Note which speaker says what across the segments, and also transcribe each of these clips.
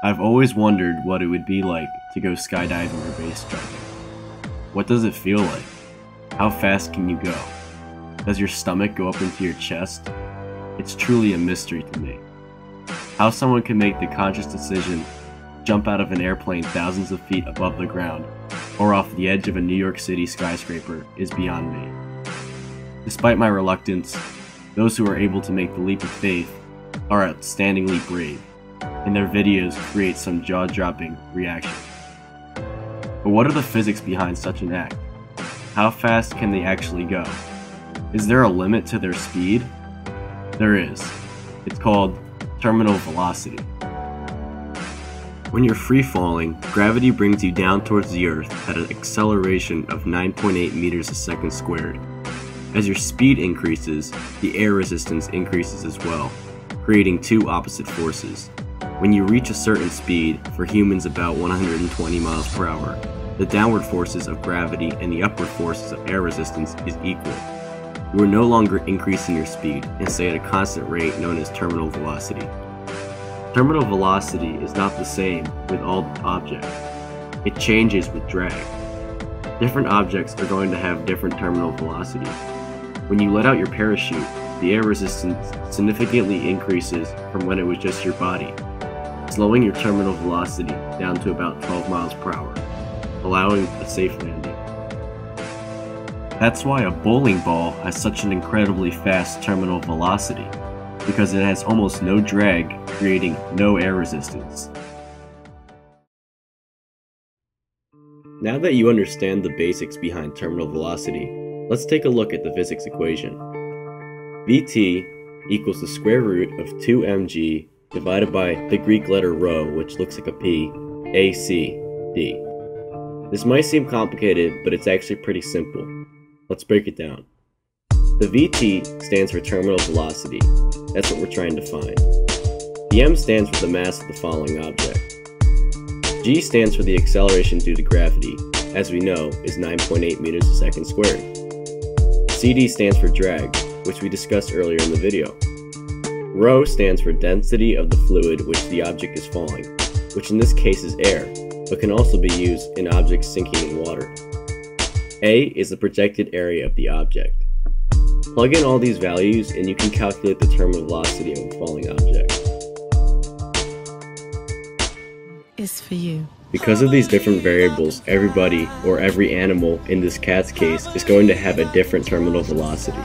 Speaker 1: I've always wondered what it would be like to go skydiving or base jumping. What does it feel like? How fast can you go? Does your stomach go up into your chest? It's truly a mystery to me. How someone can make the conscious decision to jump out of an airplane thousands of feet above the ground or off the edge of a New York City skyscraper is beyond me. Despite my reluctance, those who are able to make the leap of faith are outstandingly brave, and their videos create some jaw-dropping reactions. But what are the physics behind such an act? How fast can they actually go? Is there a limit to their speed? There is. It's called terminal velocity. When you're free falling, gravity brings you down towards the Earth at an acceleration of 9.8 meters a second squared. As your speed increases, the air resistance increases as well, creating two opposite forces. When you reach a certain speed, for humans about 120 miles per hour, the downward forces of gravity and the upward forces of air resistance is equal. You are no longer increasing your speed and stay at a constant rate known as terminal velocity. Terminal velocity is not the same with all objects. It changes with drag. Different objects are going to have different terminal velocity. When you let out your parachute, the air resistance significantly increases from when it was just your body, slowing your terminal velocity down to about 12 miles per hour, allowing a safe landing. That's why a bowling ball has such an incredibly fast terminal velocity, because it has almost no drag, creating no air resistance. Now that you understand the basics behind terminal velocity, let's take a look at the physics equation. Vt equals the square root of 2mg divided by the Greek letter rho, which looks like a P, AC, d. This might seem complicated, but it's actually pretty simple. Let's break it down. The Vt stands for terminal velocity. That's what we're trying to find. The m stands for the mass of the following object. G stands for the acceleration due to gravity, as we know is 9.8 meters a second squared. Cd stands for drag, which we discussed earlier in the video. Rho stands for density of the fluid which the object is falling, which in this case is air, but can also be used in objects sinking in water. A is the projected area of the object. Plug in all these values and you can calculate the terminal velocity of a falling object.
Speaker 2: Is for you.
Speaker 1: Because of these different variables, everybody, or every animal in this cat's case, is going to have a different terminal velocity.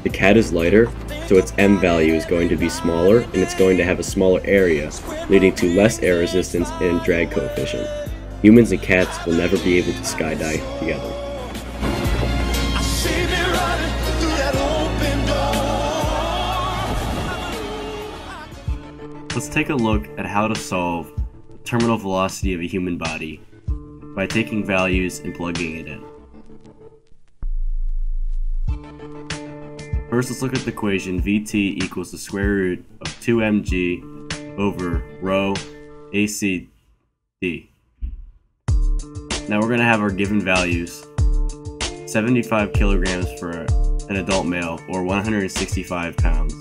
Speaker 1: The cat is lighter, so its m value is going to be smaller, and it's going to have a smaller area, leading to less air resistance and drag coefficient. Humans and cats will never be able to skydive together. Let's take a look at how to solve the terminal velocity of a human body by taking values and plugging it in. First, let's look at the equation Vt equals the square root of 2mg over rho AC d. Now we're going to have our given values: 75 kilograms for an adult male, or 165 pounds.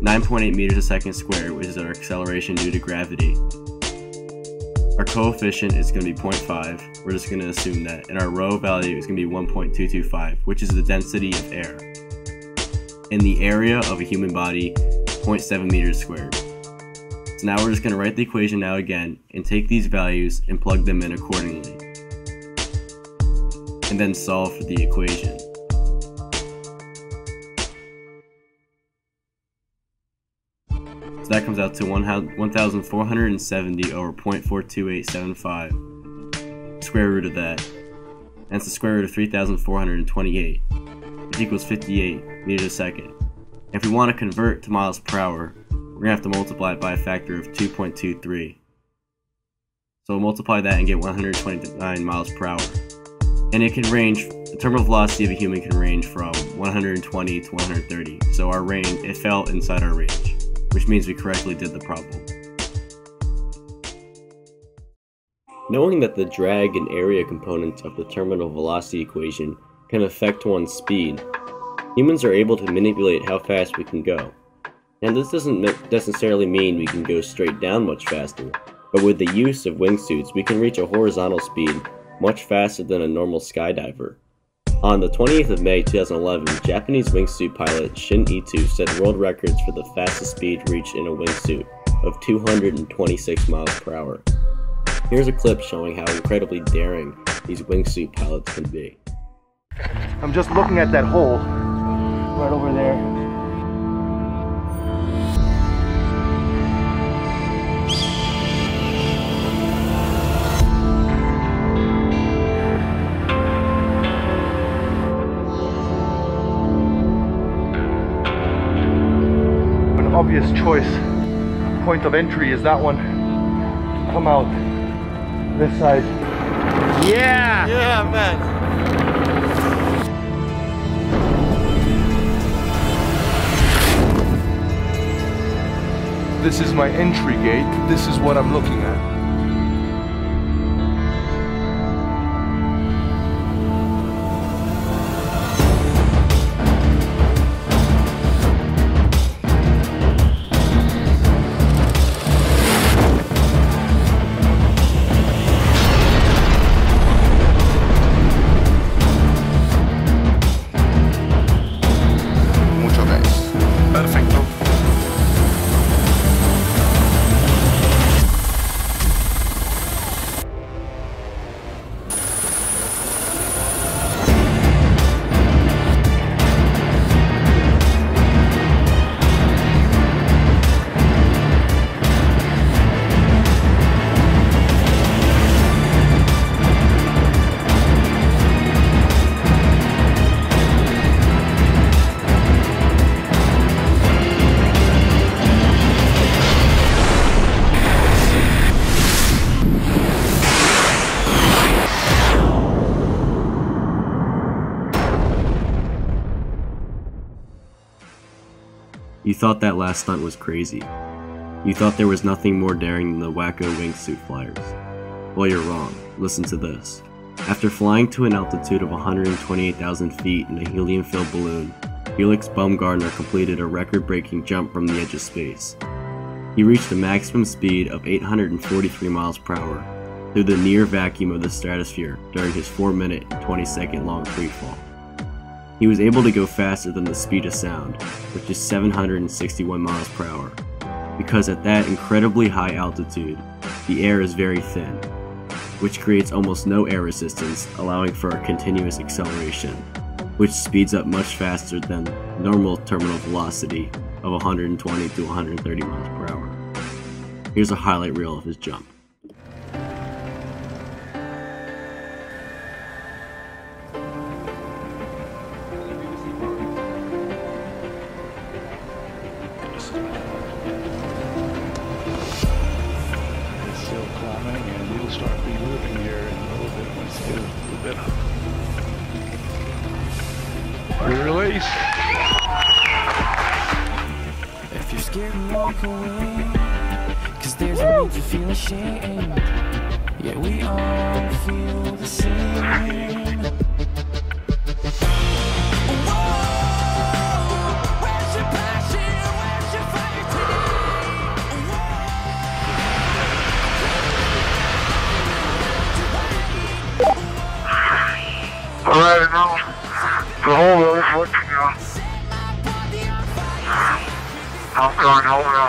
Speaker 1: 9.8 meters a second squared, which is our acceleration due to gravity. Our coefficient is going to be 0.5, we're just going to assume that, and our rho value is going to be 1.225, which is the density of air. And the area of a human body, 0.7 meters squared. So now we're just going to write the equation out again, and take these values and plug them in accordingly. And then solve for the equation. That comes out to 1,470 over 0.42875, square root of that. That's the square root of 3,428, which equals 58 meters a second. And if we want to convert to miles per hour, we're going to have to multiply it by a factor of 2.23. So we'll multiply that and get 129 miles per hour. And it can range, the terminal velocity of a human can range from 120 to 130. So our range, it fell inside our range, which means we correctly did the problem. Knowing that the drag and area components of the terminal velocity equation can affect one's speed, humans are able to manipulate how fast we can go. And this doesn't necessarily mean we can go straight down much faster, but with the use of wingsuits, we can reach a horizontal speed much faster than a normal skydiver. On the 20th of May 2011, Japanese wingsuit pilot Shin Ito set world records for the fastest speed reached in a wingsuit of 226 miles per hour. Here's a clip showing how incredibly daring these wingsuit pilots can be.
Speaker 3: I'm just looking at that hole right over there. An obvious choice, point of entry is that one. Come out this side. Yeah!
Speaker 4: Yeah, man.
Speaker 3: This is my entry gate. This is what I'm looking at. Mucho nice. Perfecto.
Speaker 1: You thought that last stunt was crazy. You thought there was nothing more daring than the wacko wingsuit flyers. Well, you're wrong. Listen to this. After flying to an altitude of 128,000 feet in a helium-filled balloon, Felix Baumgartner completed a record-breaking jump from the edge of space. He reached a maximum speed of 843 miles per hour through the near vacuum of the stratosphere during his 4-minute and 20-second long freefall. He was able to go faster than the speed of sound, which is 761 miles per hour, because at that incredibly high altitude, the air is very thin, which creates almost no air resistance, allowing for a continuous acceleration, which speeds up much faster than normal terminal velocity of 120 to 130 miles per hour. Here's a highlight reel of his jump.
Speaker 5: Start removing here in a little bit once you get a little bit up. Release.
Speaker 6: If you're scared, walk away, 'cause there's no need to feel ashamed. Yeah, we all feel the same. Where's your passion? Where's your fire today?
Speaker 3: Alright, now the hole is looking on. I'm going over.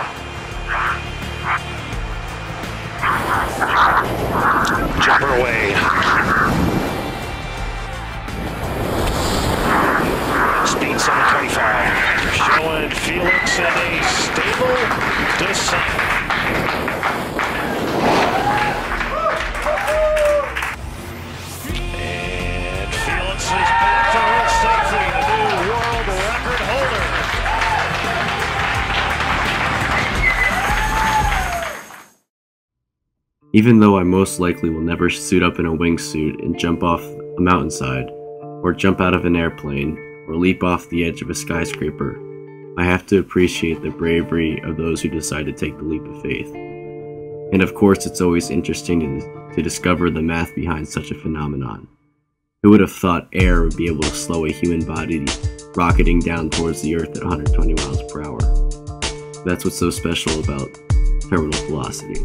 Speaker 5: Jumper away. Speed 725. Showing Felix in a stable descent.
Speaker 1: Even though I most likely will never suit up in a wingsuit and jump off a mountainside, or jump out of an airplane, or leap off the edge of a skyscraper, I have to appreciate the bravery of those who decide to take the leap of faith. And of course, it's always interesting to discover the math behind such a phenomenon. Who would have thought air would be able to slow a human body rocketing down towards the earth at 120 miles per hour? That's what's so special about terminal velocity.